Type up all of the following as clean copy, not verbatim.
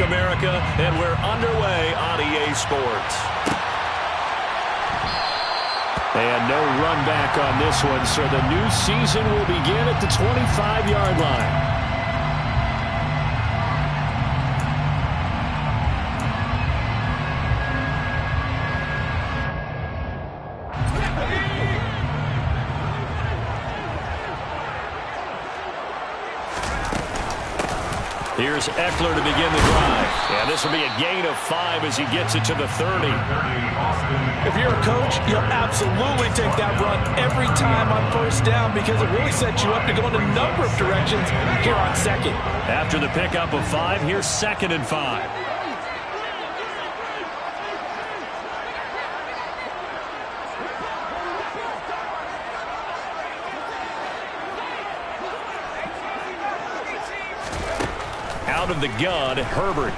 America, and we're underway on EA Sports. And no run back on this one, so the new season will begin at the 25-yard line. Here's Ekeler to begin the drive. And this will be a gain of 5 as he gets it to the 30. If you're a coach, you'll absolutely take that run every time on first down because it really sets you up to go in a number of directions here on second. After the pickup of 5, here's 2nd and 5. Out of the gun, Herbert.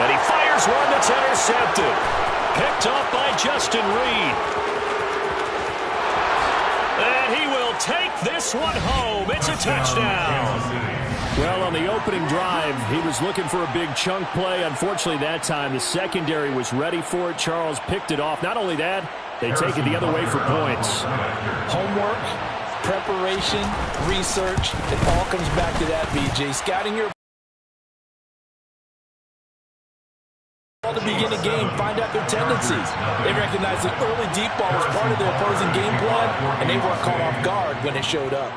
And he fires one that's intercepted. Picked off by Justin Reed. And he will take this one home. It's a touchdown. Well, on the opening drive, he was looking for a big chunk play. Unfortunately, that time, the secondary was ready for it. Charles picked it off. Not only that, they take it the other way for points. Homework, preparation, research, it all comes back to that, BJ. Scouting your ball to begin a game, find out their tendencies. They recognize that early deep ball was part of their opposing game plan, and they weren't caught off guard when it showed up.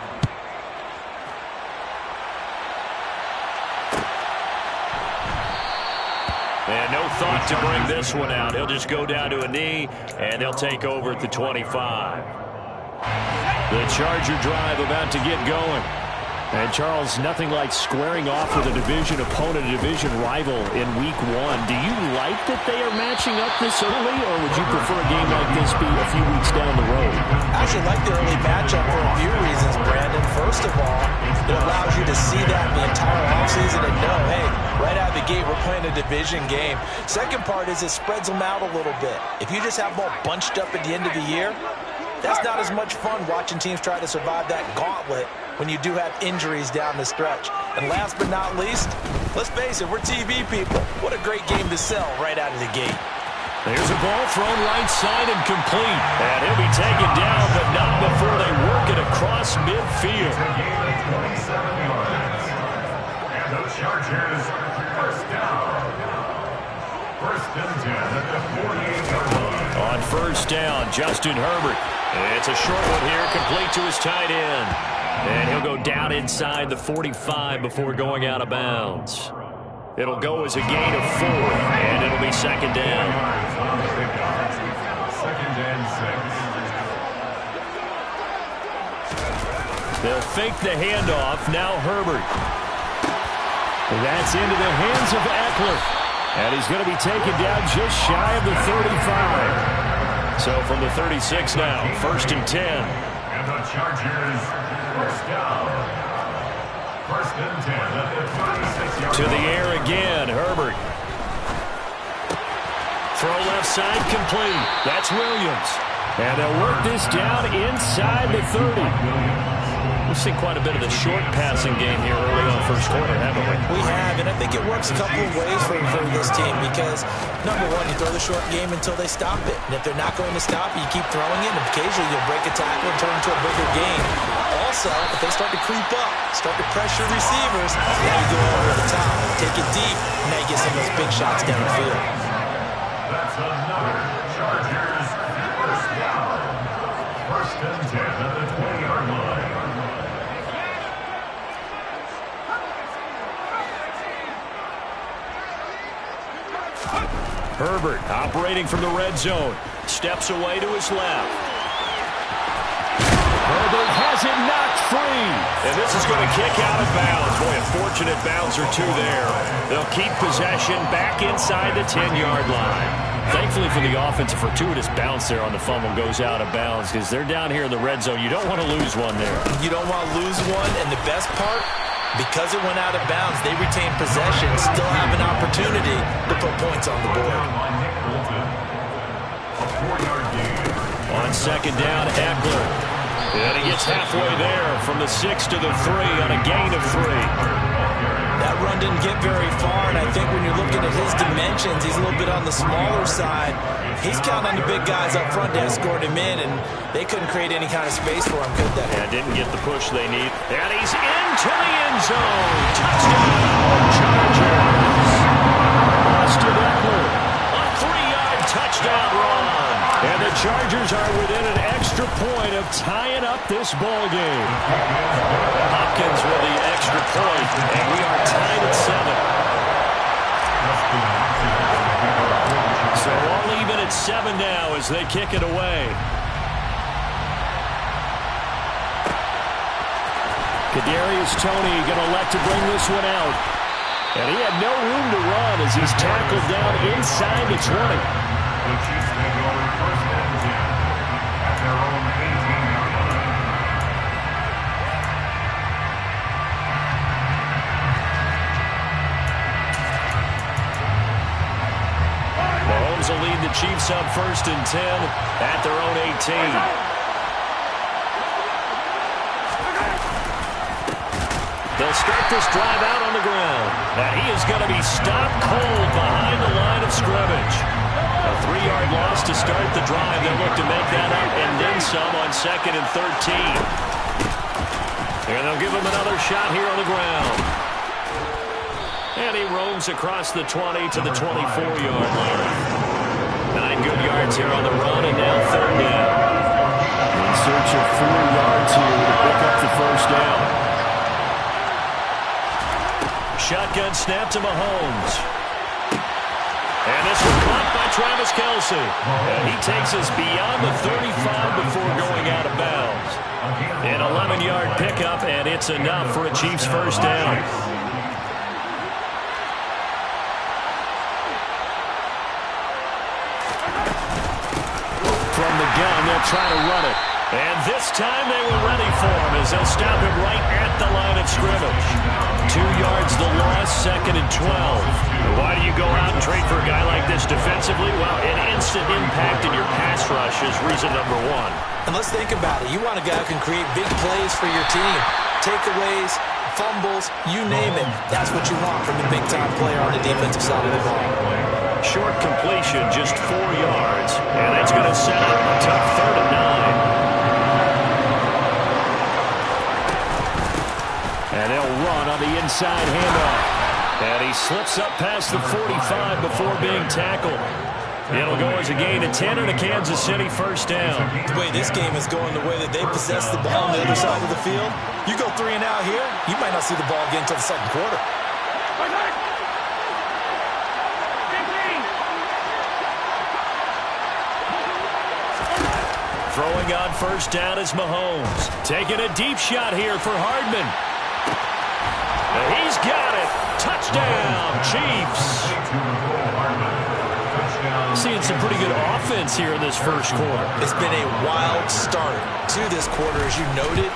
And no thought to bring this one out. He'll just go down to a knee, and they'll take over at the 25. The Charger drive about to get going. And, Charles, nothing like squaring off with a division opponent, a division rival in Week 1. Do you like that they are matching up this early, or would you prefer a game like this be a few weeks down the road? I actually like the early matchup for a few reasons, Brandon. First of all, it allows you to see that the entire offseason and know, hey, right out of the gate, we're playing a division game. Second part is it spreads them out a little bit. If you just have them all bunched up at the end of the year, that's not as much fun watching teams try to survive that gauntlet when you do have injuries down the stretch. And last but not least, let's face it, we're TV people. What a great game to sell right out of the gate. There's a ball thrown right side and complete. And he'll be taken down, but not before they work it across midfield. And the Chargers, first down. First and 10 at the 48-yard line. On first down, Justin Herbert. It's a short one here, complete to his tight end. And he'll go down inside the 45 before going out of bounds. It'll go as a gain of 4, and it'll be second down. Second and 6. They'll fake the handoff. Now Herbert. That's into the hands of Ekeler. And he's going to be taken down just shy of the 35. So from the 36 now, first and 10. And the Chargers, first down. First and 10 at the 36-yard line. To the air again, Herbert. Throw left side complete. That's Williams. And they'll work this down inside the 30. We've seen quite a bit of the short passing game here early on first quarter, haven't we? We have, and I think it works a couple of ways for this team because, number one, you throw the short game until they stop it. And if they're not going to stop it, you keep throwing it, and occasionally you'll break a tackle and turn into a bigger game. Also, if they start to creep up, start to pressure receivers, now you go over the top, take it deep, and now you get some of those big shots downfield. That's another Chargers, first down. First and 10 at the 20-yard line. Herbert operating from the red zone. Steps away to his left. Herbert has it knocked free. And this is going to kick out of bounds. Boy, a fortunate bounce or two there. They'll keep possession back inside the 10-yard line. Thankfully for the offense, a fortuitous bounce there on the fumble goes out of bounds because they're down here in the red zone. You don't want to lose one there. You don't want to lose one, and the best part, because it went out of bounds, they retain possession, still have an opportunity to put points on the board. On second down, Ekeler. And he gets halfway there from the 6 to the 3 on a gain of 3. run didn't get very far, and I think when you're looking at his dimensions, he's a little bit on the smaller side. He's counting on the big guys up front to escort him in, and they couldn't create any kind of space for him, could they? Yeah, didn't get the push they need. And he's into the end zone. Touchdown, Chargers. Austin Ekeler, a 3-yard touchdown run. And the Chargers are within an extra point of tying up this ball game. Hopkins with the extra point, and we are tied at 7. So all even at 7 now as they kick it away. Kadarius Toney going to elect to bring this one out. And he had no room to run as he's tackled down inside the 20. The Chiefs take over first and 10 at their own 18-yard line. Mahomes will lead the Chiefs up first and 10 at their own 18. They'll start this drive out on the ground. And he is going to be stopped cold behind the line of scrimmage. A 3-yard loss to start the drive. They'll look to make that up and then some on 2nd and 13. And they'll give him another shot here on the ground. And he roams across the 20 to the 24-yard line. 9 good yards here on the run, and now 3rd down. In search of 4 yards here to pick up the first down. Shotgun snap to Mahomes. And this one caught by Travis Kelce. And he takes us beyond the 35 before going out of bounds. An 11-yard pickup, and it's enough for a Chiefs first down. From the gun, they'll try to run it. And this time they were ready for him as they'll stop him right at the line of scrimmage. 2 yards the loss, 2nd and 12. Why do you go out and trade for a guy like this defensively? Well, an instant impact in your pass rush is reason number 1. And let's think about it. You want a guy who can create big plays for your team. Takeaways, fumbles, you name it. That's what you want from a big-time player on the defensive side of the ball. Short completion, just 4 yards. And that's going to set up a tough 3rd and 9. And they'll run on the inside handoff. And he slips up past the 45 before being tackled. It'll go as a gain of 10 and a Kansas City first down. The way this game is going, the way that they possess the ball on the other side of the field, you go 3 and out here, you might not see the ball again until the 2nd quarter. Throwing on first down is Mahomes. Taking a deep shot here for Hardman. He's got it. Touchdown, Chiefs. Seeing some pretty good offense here in this first quarter. It's been a wild start to this quarter, as you noted.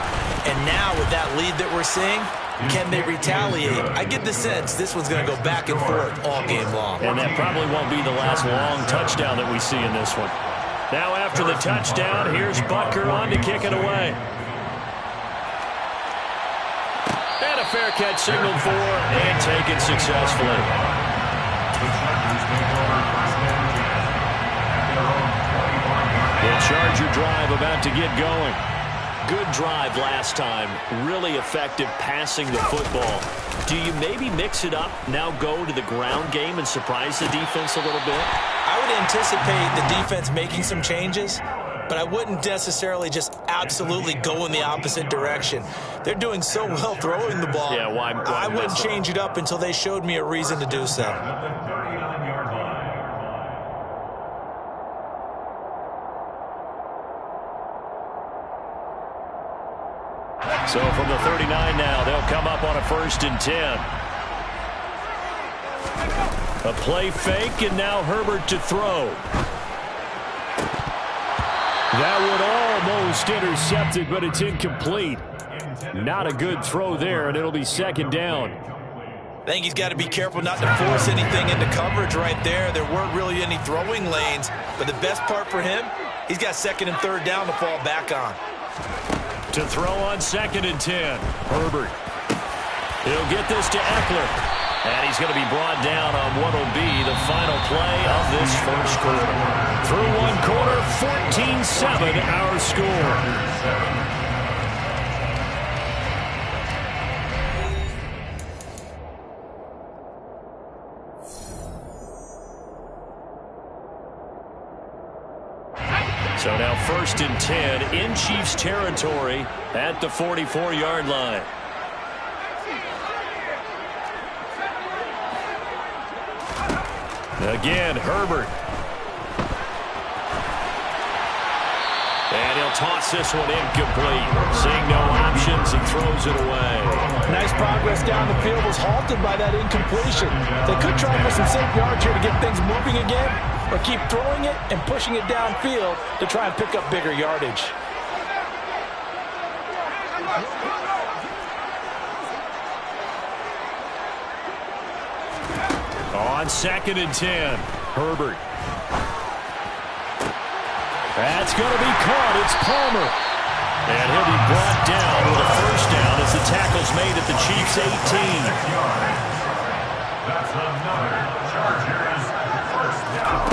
And now with that lead that we're seeing, can they retaliate? I get the sense this one's going to go back and forth all game long. And that probably won't be the last long touchdown that we see in this one. Now after the touchdown, here's Butker on to kick it away. And a fair catch signaled for and taken successfully. The Charger drive about to get going. Good drive last time. Really effective passing the football. Do you maybe mix it up, now go to the ground game and surprise the defense a little bit? I would anticipate the defense making some changes, but I wouldn't necessarily just absolutely go in the opposite direction. They're doing so well throwing the ball. Yeah, why I wouldn't change it up until they showed me a reason to do so. So from the 39 now, they'll come up on a 1st and 10. A play fake, and now Herbert to throw. That one almost intercepted, but it's incomplete. Not a good throw there, and it'll be 2nd down. I think he's got to be careful not to force anything into coverage right there. There weren't really any throwing lanes, but the best part for him, he's got 2nd and 3rd down to fall back on. To throw on 2nd and 10. Herbert. He'll get this to Ekeler. And he's going to be brought down on what will be the final play of this first quarter. Through one quarter, 14-7 our score. So now 1st and 10 in Chiefs territory at the 44-yard line. Again, Herbert. And he'll toss this one incomplete. Seeing no options, he throws it away. Nice progress down the field was halted by that incompletion. They could try for some safe yards here to get things moving again, or keep throwing it and pushing it downfield to try and pick up bigger yardage. On 2nd and 10, Herbert. That's going to be caught. It's Palmer. And he'll be brought down with a first down as the tackle's made at the Chiefs' 18. That's another Chargers first down.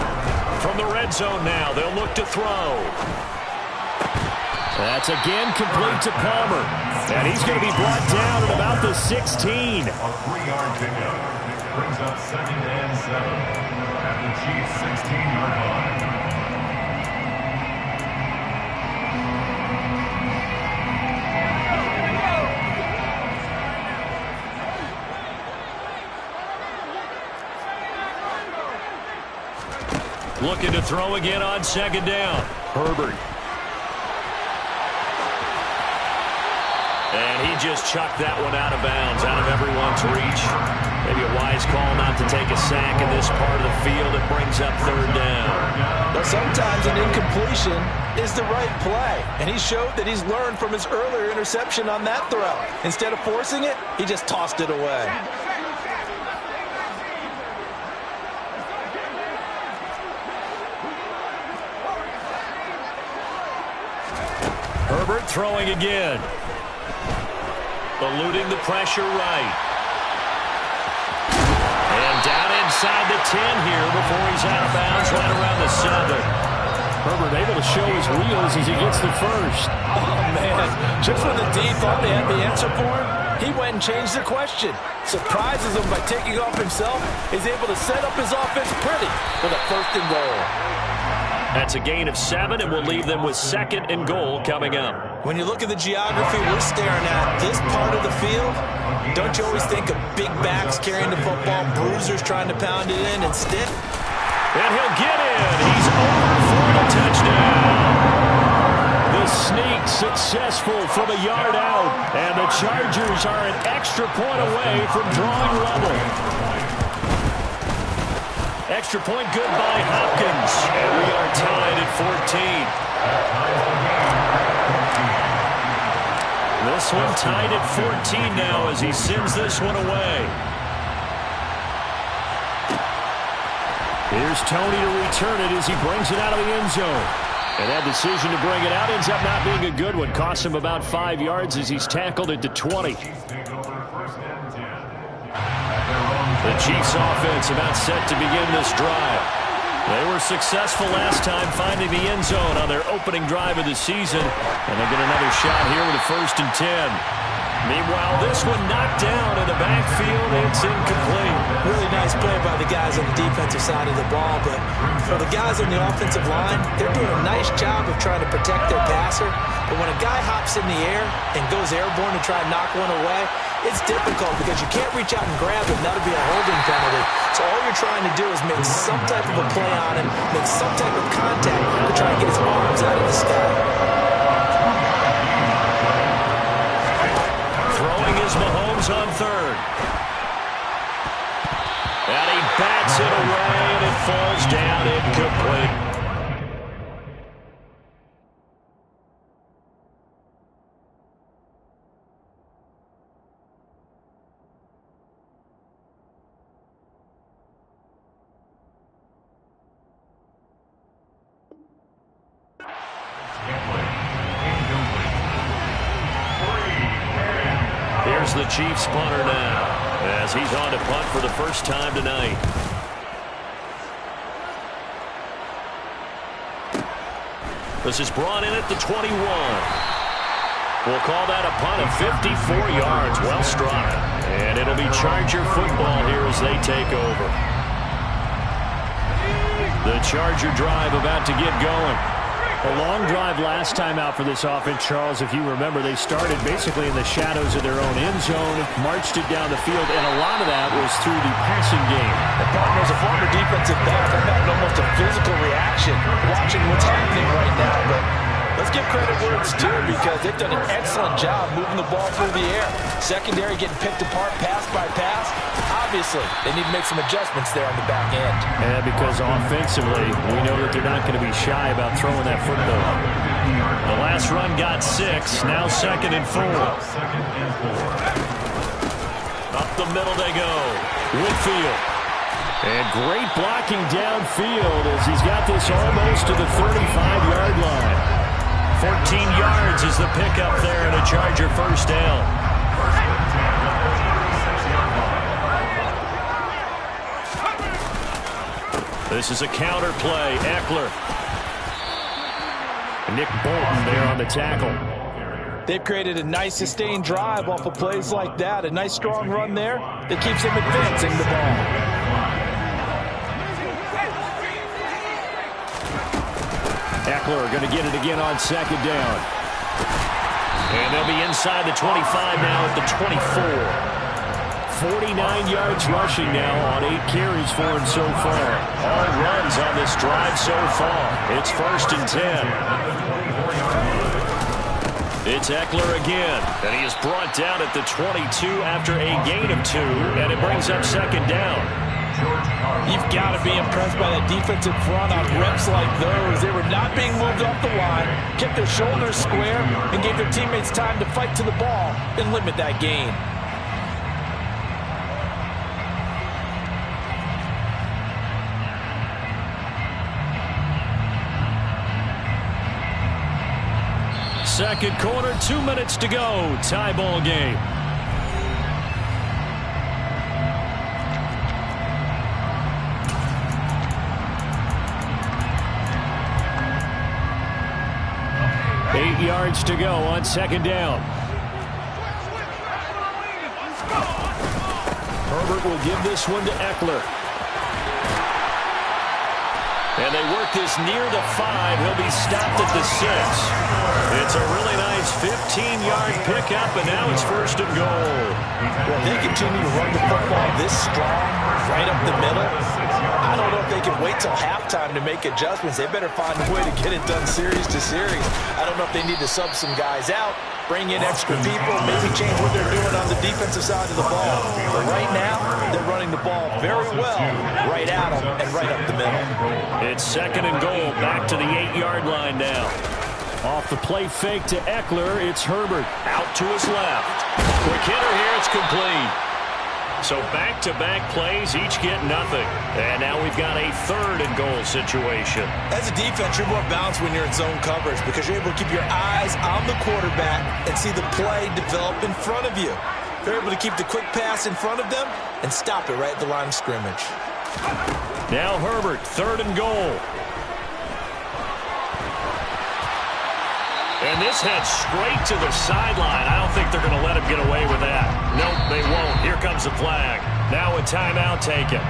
From the red zone now, they'll look to throw. That's again complete to Palmer. And he's going to be brought down at about the 16. A 3-yard pickup brings up 2nd and 7 at the Chiefs' 16-yard line. Looking to throw again on 2nd down. Herbert. And he just chucked that one out of bounds, out of everyone's reach. Maybe a wise call not to take a sack in this part of the field. It brings up 3rd down. But sometimes an incompletion is the right play, and he showed that he's learned from his earlier interception on that throw. Instead of forcing it, he just tossed it away. Herbert throwing again. Eluding the pressure right. And down inside the 10 here before he's out of bounds right around the 7. Herbert able to show his wheels as he gets the first. Oh, man. Just when the D thought they had the answer for him, he went and changed the question. Surprises him by taking off himself. He's able to set up his offense pretty for the 1st and goal. That's a gain of 7, and will leave them with 2nd and goal coming up. When you look at the geography we're staring at, this part of the field, don't you always think of big backs carrying the football, bruisers trying to pound it in and stiff? And he'll get in. He's over for the touchdown. The sneak successful from a yard out, and the Chargers are an extra point away from drawing level. Extra point good by Hopkins. And we are tied at 14. This one tied at 14 now as he sends this one away. Here's Tony to return it as he brings it out of the end zone. And that decision to bring it out ends up not being a good one. Costs him about 5 yards as he's tackled at the 20. The Chiefs offense about set to begin this drive. They were successful last time finding the end zone on their opening drive of the season. And they'll get another shot here with a 1st and 10. Meanwhile, this one knocked down in the backfield. It's incomplete. Really nice play by the guys on the defensive side of the ball. But for the guys on the offensive line, they're doing a nice job of trying to protect their passer. But when a guy hops in the air and goes airborne to try and knock one away, it's difficult because you can't reach out and grab him. That'll be a holding penalty. So all you're trying to do is make some type of a play on him, make some type of contact to try and get his arms out of the sky. Throwing is Mahomes on 3rd. And he bats it away, and it falls down incomplete. Here's the Chiefs punter now, as he's on to punt for the first time tonight. This is brought in at the 21. We'll call that a punt of 54 yards. Well struck. And it'll be Charger football here as they take over. The Charger drive about to get going. A long drive last time out for this offense, Charles. If you remember, they started basically in the shadows of their own end zone, marched it down the field, and a lot of that was through the passing game. The partner is a former defensive back. I'm having almost a physical reaction watching what's happening right now. But let's give credit where it's due, because they've done an excellent job moving the ball through the air. Secondary getting picked apart pass by pass. Obviously, they need to make some adjustments there on the back end. Yeah, because offensively, we know that they're not going to be shy about throwing that football. The last run got 6. Now 2nd and 4. Up the middle they go. Whitfield. And great blocking downfield as he's got this almost to the 35-yard line. 14 yards is the pickup there, and a Charger first down. This is a counter play. Eckler. Nick Bolton there on the tackle. They've created a nice sustained drive off of plays like that. A nice strong run there that keeps them advancing the ball. Eckler going to get it again on 2nd down. And they'll be inside the 25 now at the 24. 49 yards rushing now on 8 carries for him so far. All runs on this drive so far. It's 1st and 10. It's Eckler again, and he is brought down at the 22 after a gain of 2, and it brings up 2nd down. You've got to be impressed by that defensive front on reps like those. They were not being moved off the line, kept their shoulders square, and gave their teammates time to fight to the ball and limit that gain. Second quarter, 2 minutes to go. Tie ball game. Eight yards to go on 2nd down. Herbert will give this one to Eckler. And they work this near the 5. He'll be stopped at the 6. It's a really nice 15-yard pickup, and now it's 1st and goal. Well, they continue to run the football this strong, right up the middle. I don't know if they can wait till halftime to make adjustments. They better find a way to get it done series to series. I don't know if they need to sub some guys out, bring in extra people, maybe change what they're doing on the defensive side of the ball. But right now, they're running the ball very well, right at them and right up the middle. It's 2nd and goal, back to the 8-yard line now. Off the play fake to Eckler, it's Herbert. Out to his left. Quick hitter here, it's complete. So back-to-back plays, each get nothing. And now we've got a 3rd and goal situation. As a defense, you're more balanced when you're in zone coverage because you're able to keep your eyes on the quarterback and see the play develop in front of you. They're able to keep the quick pass in front of them and stop it right at the line of scrimmage. Now Herbert, 3rd and goal. And this heads straight to the sideline. I don't think they're going to let him get away with that. Nope, they won't. Here comes the flag. Now a timeout taken.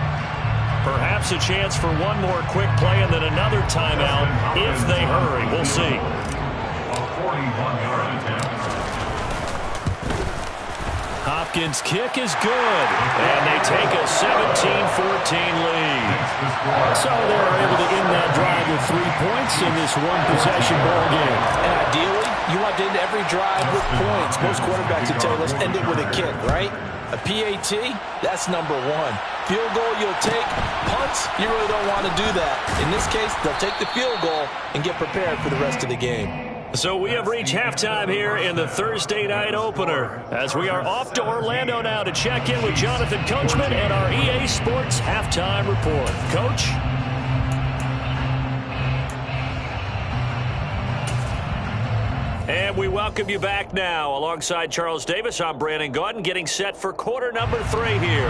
Perhaps a chance for one more quick play and then another timeout if they hurry. We'll see. A 41-yard attempt. Hopkins' kick is good. And they take a 17-14 lead. So they're able to end that drive with 3 points in this one-possession ball game. And ideally, you want to end every drive with points. Most quarterbacks would tell you, let's end it with a kick, right? A PAT, that's number 1. Field goal you'll take. Punts, you really don't want to do that. In this case, they'll take the field goal and get prepared for the rest of the game. So we have reached halftime here in the Thursday night opener as we are off to Orlando now to check in with Jonathan Coachman and our EA Sports halftime report. Coach? And And we welcome you back now. Alongside Charles Davis, I'm Brandon Gaudin, getting set for quarter number 3 here.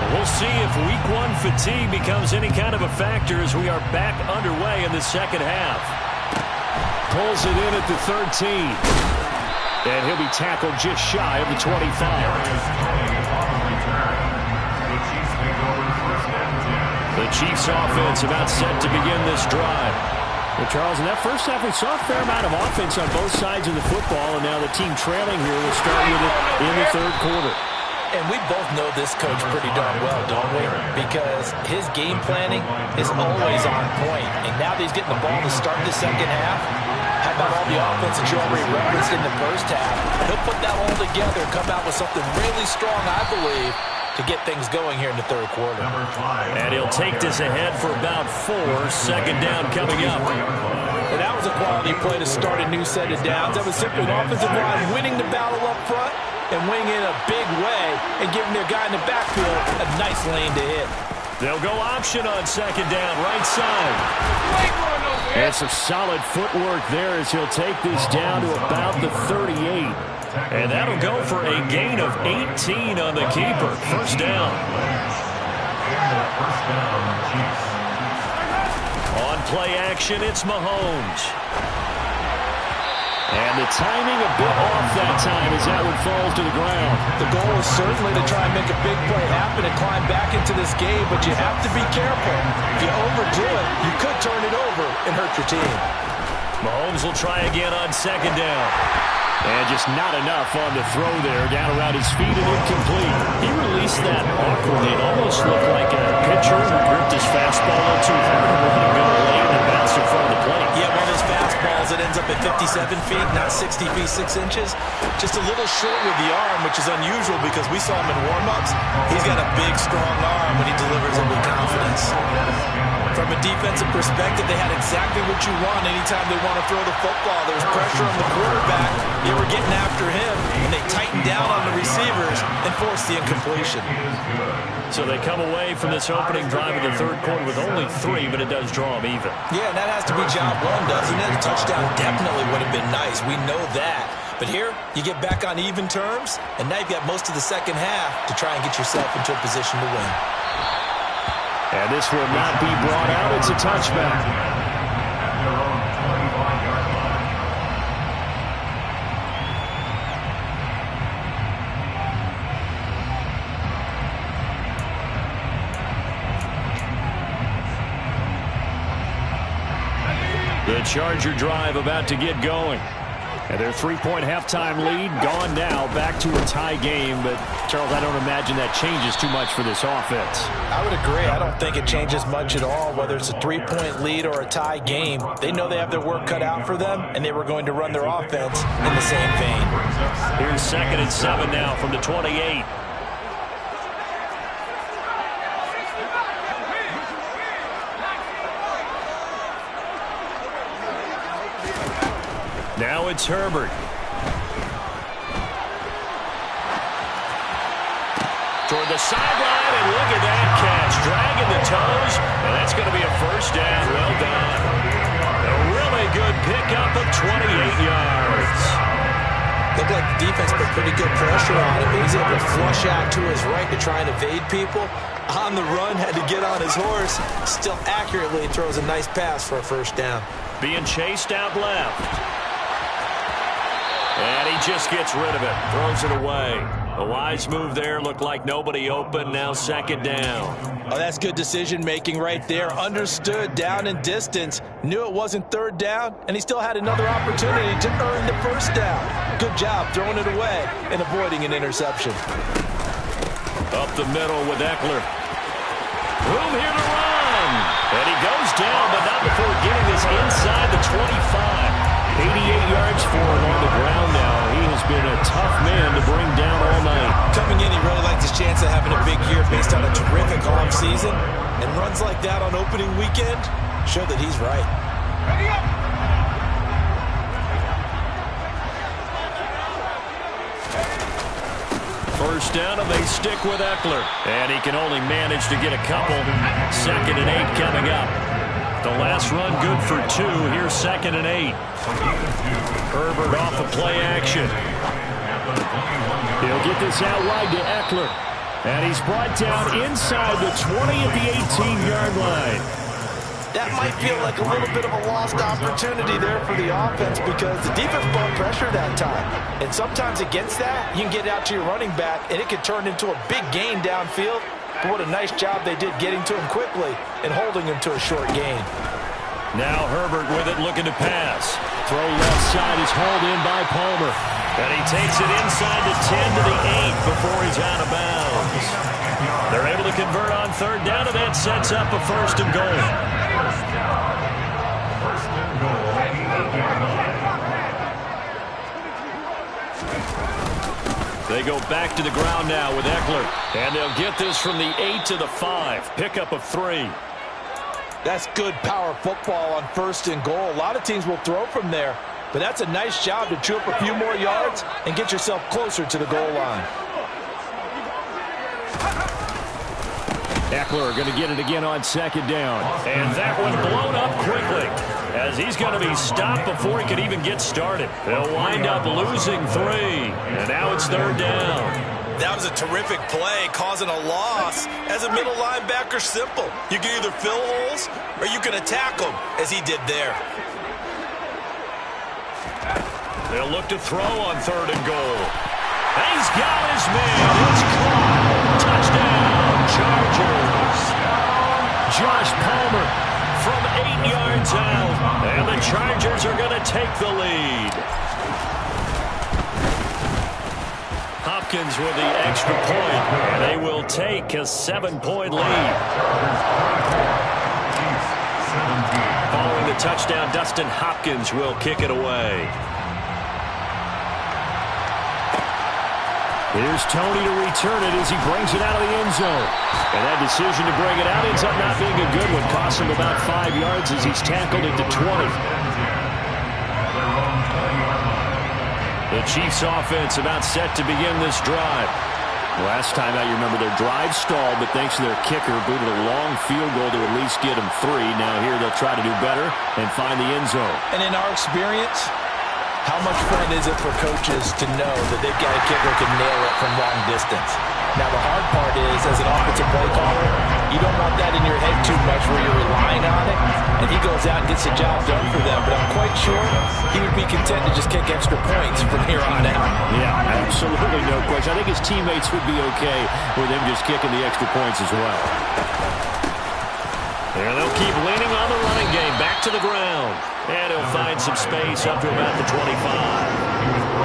We'll see if week 1 fatigue becomes any kind of a factor as we are back underway in the second half. Pulls it in at the 13. And he'll be tackled just shy of the 25. The Chiefs offense about set to begin this drive. Well, Charles, in that first half, we saw a fair amount of offense on both sides of the football, and now the team trailing here will start with it in the third quarter. And we both know this coach pretty darn well, don't we? Because his game planning is always on point. And now that he's getting the ball to start the second half, how about all the offense that you already referenced in the first half? He'll put that all together and come out with something really strong, I believe, to get things going here in the third quarter. And he'll take this ahead for about 4. Second down coming up. And that was a quality play to start a new set of downs. That was simply an offensive line winning the battle up front and winning in a big way and giving their guy in the backfield a nice lane to hit. They'll go option on second down, right side. And some solid footwork there as he'll take this down to about the 38. And that'll go for a gain of 18 on the keeper. First down. On play action, it's Mahomes. And the timing a bit off that time as that one falls to the ground. The goal is certainly to try and make a big play happen and climb back into this game, but you have to be careful. If you overdo it, you could turn it over and hurt your team. Mahomes will try again on second down. And just not enough on the throw there, down around his feet and incomplete. He released that awkwardly. It almost looked like a pitcher who gripped his fastball a little too hard and let it go late and bounced in front of the plate. Yeah, one of those fastballs that ends up at 57 feet, not 60 feet, 6 inches. Just a little short with the arm, which is unusual because we saw him in warm-ups. He's got a big, strong arm when he delivers it with confidence. From a defensive perspective, they had exactly what you want anytime they want to throw the football. There was pressure on the quarterback. They were getting after him, and they tightened down on the receivers and forced the incompletion. So they come away from this opening drive of the third quarter with only 3, but it does draw them even. Yeah, and that has to be job one, doesn't it? A touchdown definitely would have been nice. We know that. But here, you get back on even terms, and now you've got most of the second half to try and get yourself into a position to win. And this will not be brought out. It's a touchback. The Charger drive about to get going. And their 3-point halftime lead gone now, back to a tie game. But, Charles, I don't imagine that changes too much for this offense. I would agree. I don't think it changes much at all, whether it's a 3-point lead or a tie game. They know they have their work cut out for them, and they were going to run their offense in the same vein. Here's 2nd and 7 now from the 28. Now it's Herbert. Toward the sideline, and look at that catch. Dragging the toes, and that's going to be a first down. Well done. A really good pickup of 28 yards. Looked like the defense put pretty good pressure on him, but he's able to flush out to his right to try and evade people. On the run, had to get on his horse. Still accurately throws a nice pass for a first down. Being chased out left. And he just gets rid of it. Throws it away. A wise move there. Looked like nobody open. Now 2nd down. Oh, that's good decision-making right there. Understood down and distance. Knew it wasn't 3rd down, and he still had another opportunity to earn the first down. Good job throwing it away and avoiding an interception. Up the middle with Eckler. Room here to run. And he goes down, but not before getting this inside the 25. 88 yards for him on the ground now. He has been a tough man to bring down all night. Coming in, he really liked his chance of having a big year based on a terrific offseason. And runs like that on opening weekend show that he's right. Ready up. First down, and they stick with Eckler. And he can only manage to get a couple. 2nd and 8 coming up. The last run good for 2. Here's 2nd and 8. Herbert off of play action. He'll get this out wide to Eckler. And he's brought down inside the 20 at the 18-yard line. That might feel like a little bit of a lost opportunity there for the offense because the defense brought pressure that time. And sometimes against that, you can get out to your running back, and it can turn into a big gain downfield. But what a nice job they did getting to him quickly and holding him to a short gain. Now Herbert with it, looking to pass. Throw left side is hauled in by Palmer. And he takes it inside the 10 to the 8 before he's out of bounds. They're able to convert on 3rd down, and that sets up a 1st and goal. First and goal, 8-yard line. They go back to the ground now with Eckler. And they'll get this from the 8 to the 5. Pickup of 3. That's good power football on 1st and goal. A lot of teams will throw from there, but that's a nice job to chew up a few more yards and get yourself closer to the goal line. Eckler going to get it again on 2nd down. And that one blown up quickly as he's going to be stopped before he could even get started. They'll wind up losing 3. And now it's 3rd down. That was a terrific play, causing a loss. As a middle linebacker, simple. You can either fill holes or you can attack them, as he did there. They'll look to throw on 3rd and goal. And he's got his man. It's caught. Touchdown, Chargers. Josh Palmer from 8 yards out. And the Chargers are going to take the lead. Hopkins with the extra point, and they will take a 7-point lead. Following the touchdown, Dustin Hopkins will kick it away. Here's Tony to return it as he brings it out of the end zone. And that decision to bring it out ends up not being a good one. Costs him about 5 yards as he's tackled at the 20. The Chiefs offense about set to begin this drive. Last time out, you remember their drive stalled, but thanks to their kicker, booted a long field goal to at least get them 3. Now here they'll try to do better and find the end zone. And in our experience, how much fun is it for coaches to know that they've got a kicker who can nail it from long distance? Now, the hard part is, as an offensive play caller, you don't want that in your head too much where you're relying on it, and he goes out and gets the job done for them. But I'm quite sure he would be content to just kick extra points from here on out. Yeah, absolutely no question. I think his teammates would be okay with him just kicking the extra points as well. And they'll keep leaning on the running game. Back to the ground. And he'll find some space up to about the 25.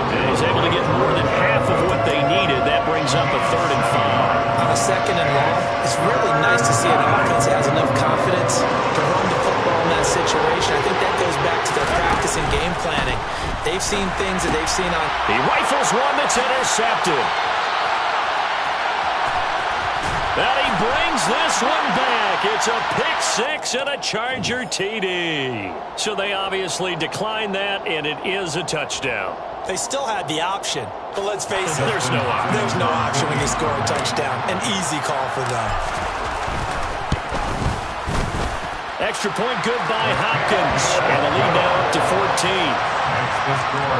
And he's able to get more than half of what they needed. That brings up a 3rd and 5. On a 2nd and long, it's really nice to see an offense that has enough confidence to run the football in that situation. I think that goes back to their practice and game planning. They've seen things that they've seen on. He rifles one that's intercepted. And he brings this one back. It's a pick 6 and a Charger TD. So they obviously declined that, and it is a touchdown. They still had the option, but let's face it. There's no option. There's no option when you score a touchdown. An easy call for them. Extra point good by Hopkins. And the lead now up to 14. That's the score.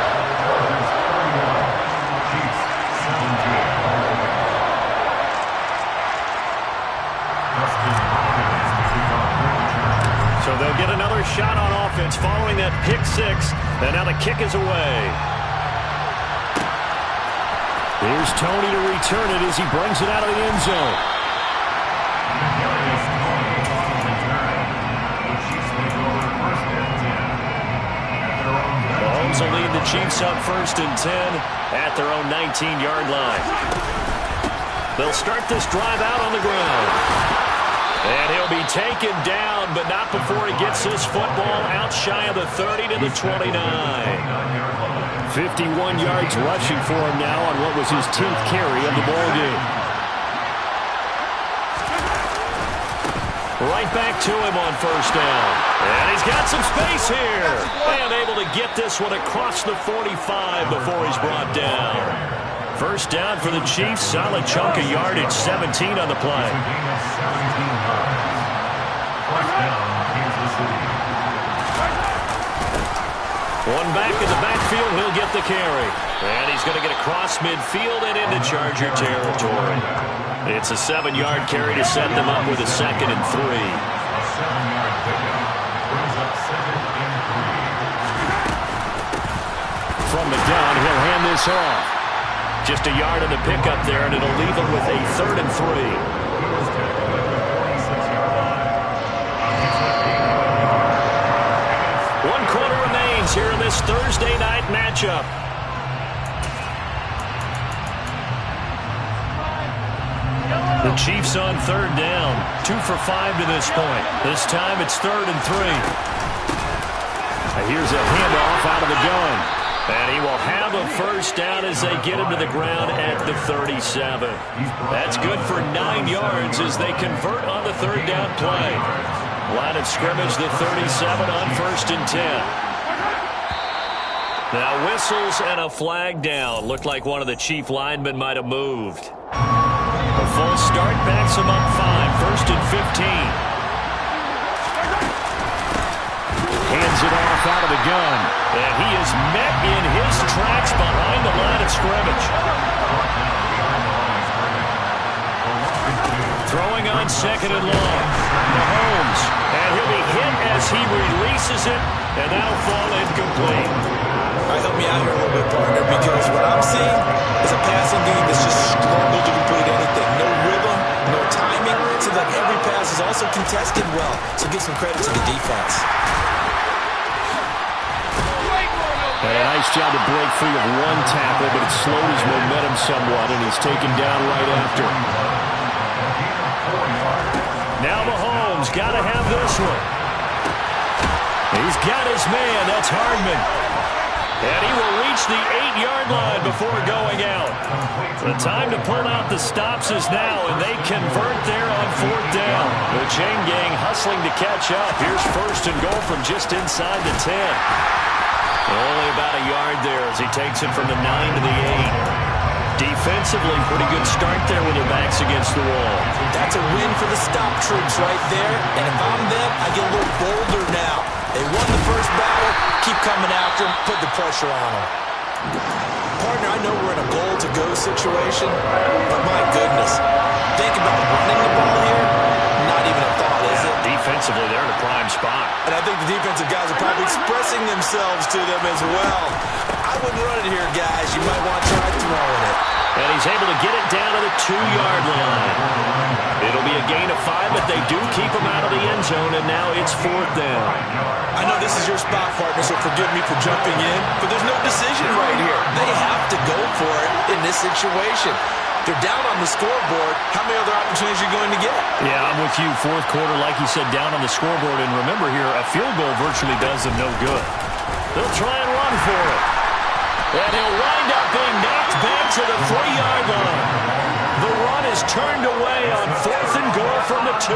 Chiefs 17. So they'll get another shot on offense following that pick 6. And now the kick is away. Here's Tony to return it as he brings it out of the end zone. Mahomes will lead the Chiefs up 1st and 10 at their own 19-yard line. They'll start this drive out on the ground. And he'll be taken down, but not before he gets this football out shy of the 30 to the 29. 51 yards rushing for him now on what was his 10th carry of the ball game. Right back to him on 1st down. And he's got some space here. And able to get this one across the 45 before he's brought down. 1st down for the Chiefs. Solid chunk of yardage. 17 on the play. First down, Kansas City. One back in the backfield, he'll get the carry. And he's going to get across midfield and into Charger territory. It's a 7-yard carry to set them up with a 2nd and 3. A 7-yard pickup brings up 2nd and 3. From the gun, he'll hand this off. Just a yard on the pickup there, and it'll leave him with a 3rd and 3. He was tackled at the 46-yard line. One quarter remains here in this Thursday night matchup. The Chiefs on 3rd down. 2 for 5 to this point. This time it's 3rd and 3. Here's a handoff out of the gun. And he will have a 1st down as they get him to the ground at the 37. That's good for 9 yards as they convert on the 3rd down play. Line of scrimmage, the 37 on 1st and 10. Now whistles and a flag down. Looked like one of the Chief linemen might have moved. A full start backs him up 5, 1st and 15. Hands it off out of the gun. And he is met in his tracks behind the line of scrimmage. Throwing on 2nd and long. Mahomes. And he'll be hit as he releases it. And that'll fall incomplete. All right, help me out here a little bit, partner, because what I'm seeing is a passing game that's just struggled to complete anything. No rhythm, no timing. Seems like every pass is also contested well. So give some credit to the defense. And a nice job to break free of one tackle, but it slowed his momentum somewhat, and he's taken down right after. Now Mahomes got to have this one. He's got his man. That's Hardman. And he will reach the 8-yard line before going out. The time to pull out the stops is now, and they convert there on 4th down. The chain gang hustling to catch up. Here's 1st and goal from just inside the 10. Only about a yard there as he takes it from the 9 to the 8. Defensively, pretty good start there with their backs against the wall. That's a win for the stop troops right there. And if I'm them, I get a little bolder now. They won the first battle. Keep coming after them. Put the pressure on them. Partner, I know we're in a goal-to-go situation, but my goodness. Think about running the ball here. Not even a thought, is it? Defensively, they're in a prime spot. And I think the defensive guys are probably expressing themselves to them as well. I wouldn't run it here, guys. You might want to try throwing it. And he's able to get it down to the 2-yard line. It'll be a gain of 5, but they do keep him out of the end zone, and now it's 4th down. I know this is your spot, partner, so forgive me for jumping in, but there's no decision right here. They have to go for it in this situation. They're down on the scoreboard. How many other opportunities are you going to get? Yeah, I'm with you. 4th quarter, like you said, down on the scoreboard. And remember here, a field goal virtually does them no good. They'll try and run for it. And he'll wind up being knocked back to the 3-yard line. The run is turned away on 4th and goal from the 2.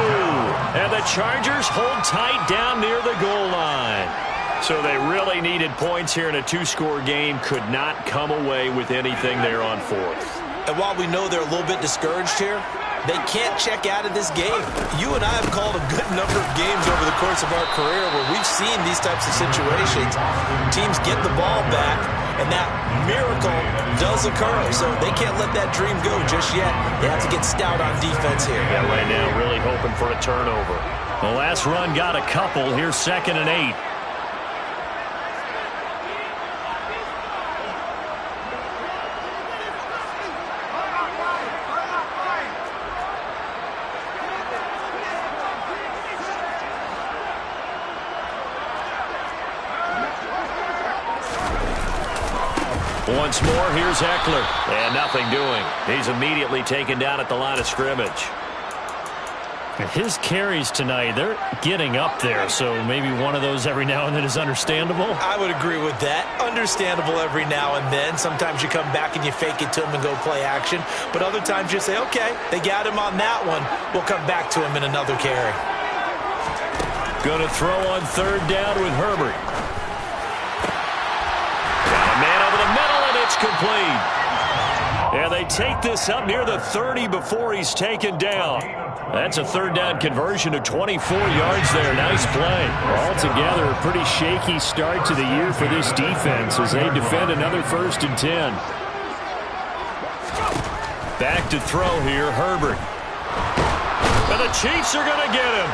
And the Chargers hold tight down near the goal line. So they really needed points here in a 2-score game. Could not come away with anything there on 4th. And while we know they're a little bit discouraged here, they can't check out of this game. You and I have called a good number of games over the course of our career where we've seen these types of situations. Teams get the ball back, and that miracle does occur. So they can't let that dream go just yet. They have to get stout on defense here. Yeah, right now really hoping for a turnover. The last run got a couple. Here's 2nd and 8. Once more, here's Eckler. And nothing doing. He's immediately taken down at the line of scrimmage. His carries tonight, they're getting up there, so maybe one of those every now and then is understandable. I would agree with that. Understandable every now and then. Sometimes you come back and you fake it to him and go play action. But other times you say, okay, they got him on that one. We'll come back to him in another carry. Going to throw on 3rd down with Herbert. Got a man over the middle, and it's complete. And they take this up near the 30 before he's taken down. That's a third down conversion of 24 yards there. Nice play. Altogether, a pretty shaky start to the year for this defense as they defend another 1st and 10. Back to throw here, Herbert. And the Chiefs are going to get him.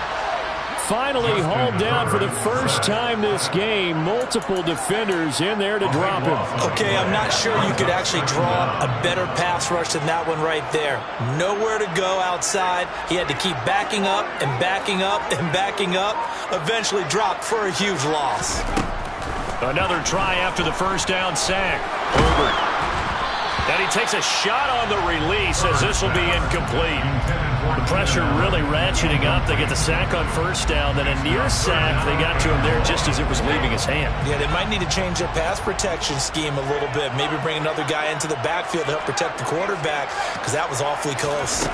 Finally hauled down for the first time this game. Multiple defenders in there to drop him. Okay, I'm not sure you could actually draw a better pass rush than that one right there. Nowhere to go outside. He had to keep backing up and backing up and backing up. Eventually dropped for a huge loss. Another try after the first down sack. Herbert. And he takes a shot on the release as this will be incomplete. The pressure really ratcheting up. They get the sack on first down. Then a near sack. They got to him there just as it was leaving his hand. Yeah, they might need to change their pass protection scheme a little bit. Maybe bring another guy into the backfield to help protect the quarterback because that was awfully close.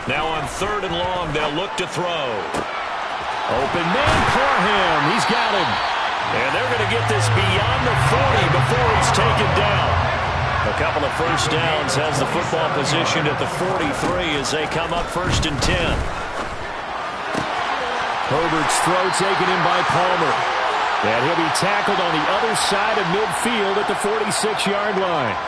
Now on 3rd and long, they'll look to throw. Open man for him. He's got him. And they're going to get this beyond the 40 before he's taken down. A couple of first downs has the football position at the 43 as they come up 1st and 10. Herbert's throw taken in by Palmer. And he'll be tackled on the other side of midfield at the 46-yard line.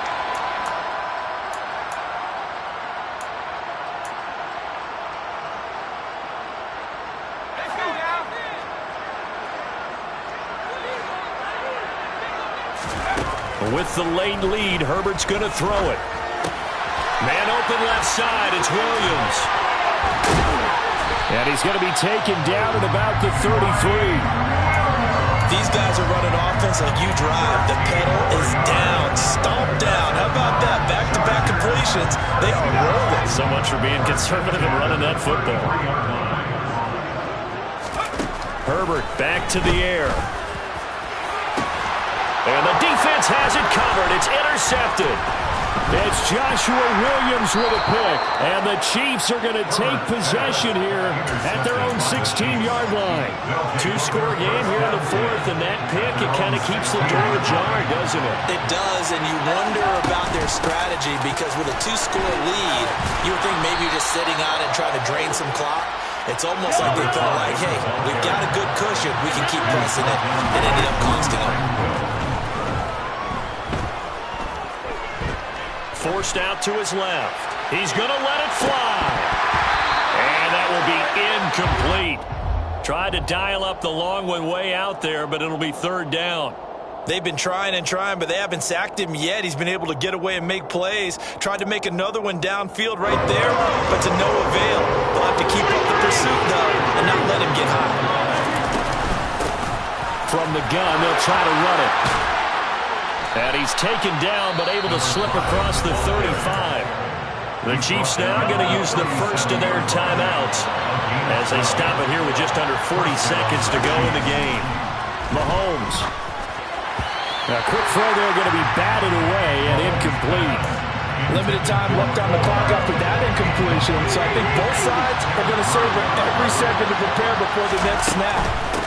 With the late lead, Herbert's going to throw it. Man open left side, it's Williams. And he's going to be taken down at about the 33. These guys are running offense like you drive. The pedal is down, stomp down. How about that? Back-to-back completions. They are rolling. So much for being conservative and running that football. Herbert back to the air. And the defense has it covered. It's intercepted. It's Joshua Williams with a pick. And the Chiefs are going to take possession here at their own 16-yard line. Two-score game here in the 4th, and that pick, it kind of keeps the door ajar, doesn't it? It does, and you wonder about their strategy because with a 2-score lead, you would think maybe you're just sitting on and trying to drain some clock. It's almost like they felt like, hey, we've got a good cushion. We can keep pressing it. It ended up costing them. Forced out to his left. He's going to let it fly. And that will be incomplete. Tried to dial up the long one way out there, but it'll be 3rd down. They've been trying and trying, but they haven't sacked him yet. He's been able to get away and make plays. Tried to make another one downfield right there, but to no avail. They'll have to keep up the pursuit, though, and not let him get high. From the gun, they'll try to run it. And he's taken down, but able to slip across the 35. The Chiefs now going to use the first of their timeouts as they stop it here with just under 40 seconds to go in the game. Mahomes. A quick throw there going to be batted away and incomplete. Limited time left on the clock after that incompletion, so I think both sides are going to serve every second to prepare before the next snap.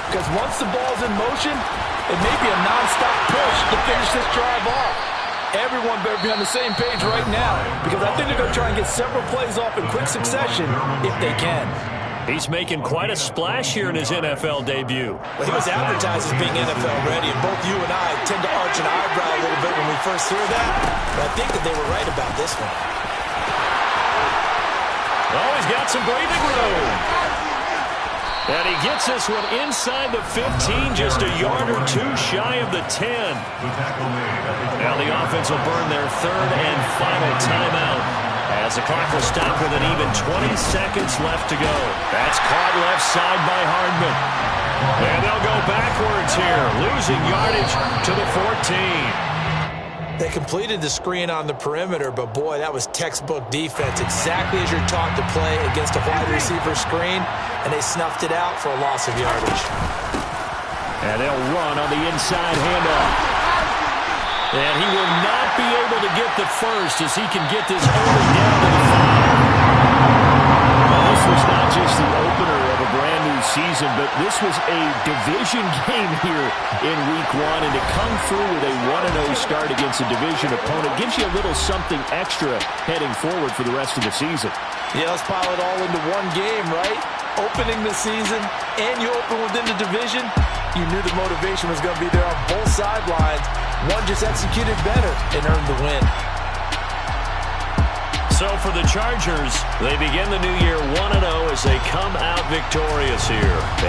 Because once the ball's in motion, it may be a non-stop push to finish this drive off. Everyone better be on the same page right now because I think they're going to try and get several plays off in quick succession if they can. He's making quite a splash here in his NFL debut. Well, he was advertised as being NFL ready, and both you and I tend to arch an eyebrow a little bit when we first hear that, but I think that they were right about this one. Oh, he's got some breathing room. And he gets this one inside the 15, just a yard or two shy of the 10. Now the offense will burn their 3rd and final timeout as the clock will stop with an even 20 seconds left to go. That's caught left side by Hardman. And they'll go backwards here, losing yardage to the 14. They completed the screen on the perimeter, but boy, that was textbook defense. Exactly as you're taught to play against a wide receiver screen, and they snuffed it out for a loss of yardage. And they'll run on the inside handoff. And he will not be able to get the first as he can get this early down to the 5. Well, this This was not just the opener of a brand new season, but this was a division game here in week 1. And to come through with a 1-0 start against a division opponent gives you a little something extra heading forward for the rest of the season. Yeah, let's pile it all into one game, right? Opening the season, and you open within the division. You knew the motivation was going to be there on both sidelines. One just executed better and earned the win. So for the Chargers, they begin the new year 1-0 as they come out victorious here.